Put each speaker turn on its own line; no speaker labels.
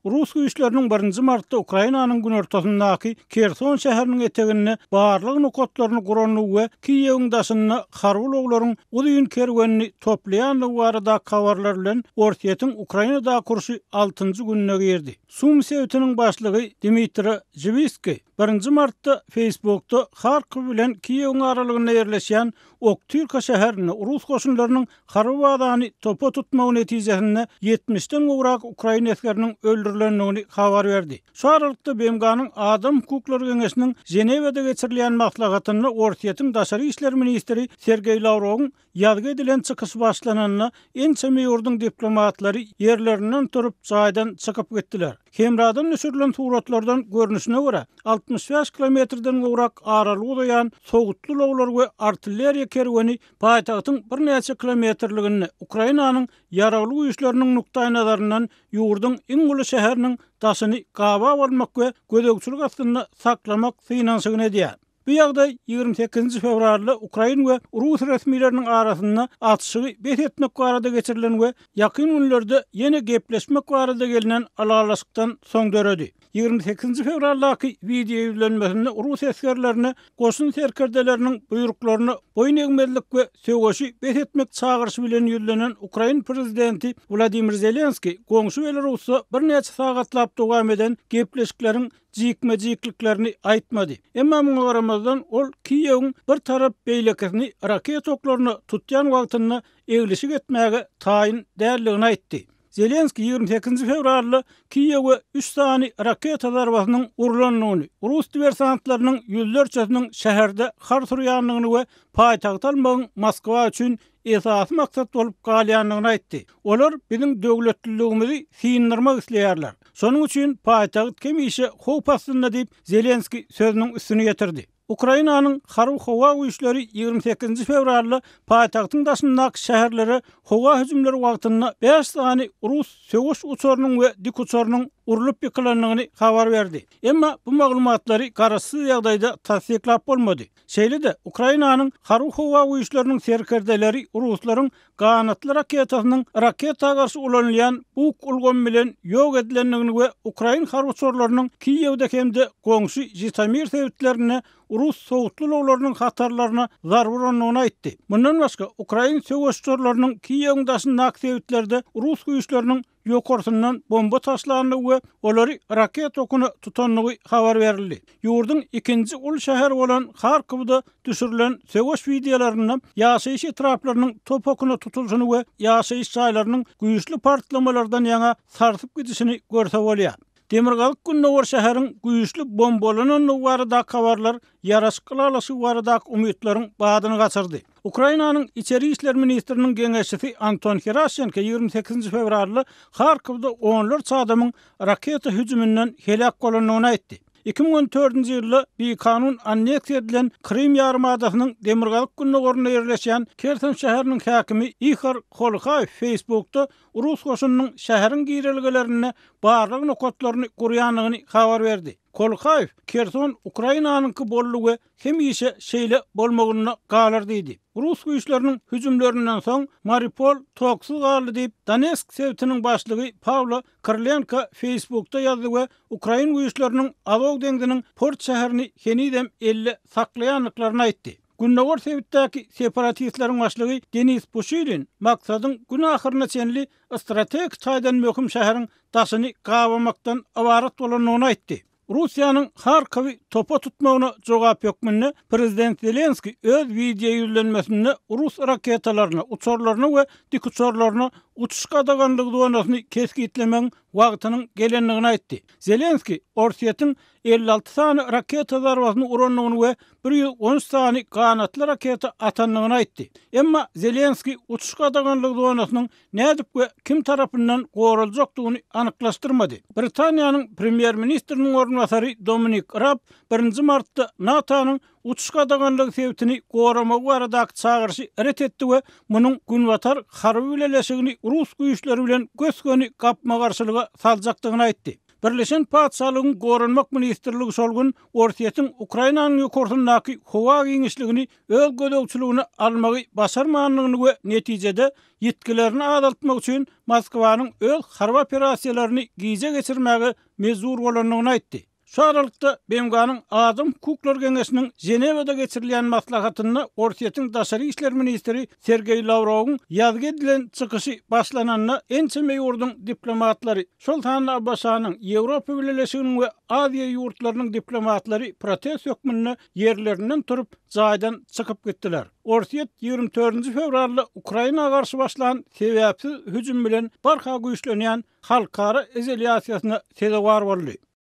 Rus güýçleriniň 1 martda Ukrainanyň gün ortasyndaky Kherson şäheriniň eteginde barlyk nokatlaryny guranyny we Kiýewiň daşyny harwloglaryň uzyň kerwenini toplaýanlygy barada kawarlar bilen Ortiýetiň Ukrainada kurşy 6-njy gününe girdi. Sum Sewitiniň başlygy Dmitri Jivitski 1 martda Facebook'ta Kharkiv bilen Kiýewiň aralygynda ýerleşýän Oktyrka şäherini Rus goşunlarynyň harwbadany topa tutmagy netijesinde 70-den gowrak Ukraina askeriniň öldürilendigini habar berdi. Şu aralykda BMG'nyň Adam Hukuklary Geňeşiniň Jenewede geçirilýän maslahatyny Ortiýetiň daşary işler ministri Sergey Lavrowyň ýazgy edilen çykyş başlananyna ençe meýurdyň diplomatlary ýerlerinden turup jaýdan çykyp gitdiler. Hemradan nüşürlen suratlardan görünüşine göre 65 kilometrden gowrak aralyk uzayan sogutly loglar we artilleriýa kerweni paýtagtyň bir näçe kilometrligini Ukrainanyň ýaragly güýçleriniň nukdaý nazaryndan ýurduň iň uly şäheriniň daşyny gaba bolmak we gödekçilik astynda saklamak synanşygyny edýär. Bu ýagdaý 28 fevralda Ukraina we Rus resmiýetleriniň arasynda atşygy bet etmek barada geçirilen we ýakyn günlerde ýene gepleşmek barada gelinen alalaşykdan soň döredi. 28 fevraldaky video ýüzlenmesinde Rus askerlerine goşun serkerdeleriniň buýruklaryny boyun eňmezlik we söwgeşi bet etmek çağırşy bilen ýüzlenen Ukraina prezidenti Vladimir Zelenski goňşy Belarusda bir näçe sagatlap dowam eden gepleşikleriň jikliklerini aýtmady. Emma muňa garamazdan ol Kiýewiň bir tarap beýlekini raket oklaryny tutýan wagtyny eglişik etmäge taýyn därligini aýtdy. Zelenski 28 fevralda Kiýewe 3 sany raket zarbasynyň urulanyny, Rus diversantlarynyň ýüzlerçesiniň şäherde har surýanlygyny we paýtagat almagyň Moskwa üçin esasy maksat bolup galýanlygyny aýtdy. Olar biziň döwletliligimizi synyrmak isleýärler. Şonuň üçin paýtagat kemişe howp astynda diýip Zelenski sözüniň üstüne getirdi. Ukrainanyň harw howa güýçleri 28 fevralda paýtagtyň daşyndaky şäherlere howa hüjümleri wagtynda 5 sany Rus söwüş uçarynyň we dik uçarynyň urulup ýykylanlygyny habar berdi. Emma bu maglumatlary garaşsyz ýagdaýda tasdiklap bolmady. Şeýle-de Ukrainanyň harw howa güýçleriniň serkerdeleri Ruslaryň ganatly raketasynyň raketa garşy ulanylýan bu ulgam bilen ýok edilendigini we Ukraina harwçylarynyň Kiýewde hemde goňşy Jitomir sewitlerine Rus sogutly loglarynyň hatarlaryna zar vuranlygyny aýtdy. Mundan başga Ukraina söwüşçileriniň Kiýewiň daşyndaky sewitlerde Rus güýçleriniň ýokartyndan bomba taşlandy we olary raket okuny tutanlygy habar berildi. Ýurduň ikinji ul şäher bolan Kharkivda düşürilen söwüş videolaryna ýaşaýyş etraplarynyň top okuny tutulşyny we ýaşaýyş jaýlarynyň güýçli partlamalardan ýaňa sarsyp gidişini görse bolýar. Demirgalyk Günnowar şäheriň güýçli bombalananyny barada kawarlar ýaraşyklalasy barada umytlaryň badyny gaçyrdy. Ukrainanyň içeri işler ministriniň geňeşçisi Anton Gerashenko 28 fevralda Kharkivda onlarça adamyň raketa hüjümünden helak bolanyny aýtdy. 2014-nji ýylda bir kanun anneksiýa edilen Krim ýarymadasynyň Demirgalyk Günnowarynda ýerleşýän Kherson şäheriniň häkimi Ihor Kolkhaýew Facebook'ta Rus goşunynyň şäheriň gireliglerini barlyk nokatlaryny gurýanlygyny habar berdi. Kolkhaýew Kherson Ukrainanyňky bollugy hemişe şeýle bolmagyny galar diýdi. Rus güýçleriniň hüjümlerinden soň Mariupol toksyz galdy diýip Donetsk sewtiniň başlygy Pavlo Krylenko Facebook'ta ýazdy we Ukraina güýçleriniň Azov deňdiniň port şäherini henidem elle saklaýanlyklaryny aýtdy. Günnowar sewitdäki separatistleriň başlygy Denis Pushilin maksadyň gün ahyryna çenli strategik taýdan möhüm şäheriň daşyny gabamakdan awarat bolanyny aýtdy. Russiýanyň Kharkiwi topa tutmagyna jogap ýokmyny prezident Zelenski öz video ýüzlenmesinde Rus raketalaryny, uçarlaryny we dik uçarlaryny uçuşga adaganlygy dowanasyny keskitlemeň wagtynyň gelenligini aýtdy. Zelenski Ortiýetiň 56 sany raketa zarbasyny uranlygyny we 113 sany ganatly raketa atanlygyny aýtdy. Emma Zelenski uçuşga adaganlygy dowanasynyň nädip we kim tarapyndan goruljakdygyny anyklaşdyrmady. Britaniýanyň premier ministriniň ornwasary Dominic Raab 1 martda NATO'nyň uçuşga adaganlygy sebäpini goramagy barada çağırşy ret etdi we munyň günwatar harby bileşigini Rus güýçleri bilen göskeni gapma garşylyga saljakdygyny aýtdy. Birleşen Paçalygyň Gorunmak Ministrligi şol gün Ortiýetiň Ukrainanyň ýokurtyndaky howa giňişligini öz gödäwçiligine almagy başarmanlygyny we netijede ýetkilerini azaltmak üçin Moskwanyň öz harby operasiýalaryny gize geçirmäge mezur bolanlygyny aýtdy. Şu aralykda BMG'nın Adam Hukuklar Geňeşiniň Jenewada geçirilen maslahatyny Ortiýetiň Daşary işler ministri Sergey Lavrowyň ýazgy edilen çykyşy başlananyna ençe ýurdun diplomatlary Sultan Abbasanyň Ýewropa Birleşiginiň we Aziýa ýurtlarynyň diplomatlary protest hökmüne ýerlerinden turup jaýdan çykyp gitdiler. Ortiýet 24 fevralda Ukrainaga garşy başlanan sebäpsiz hüjüm bilen barha güýçlenýän halkara izolasiýasyna sezewar boldy.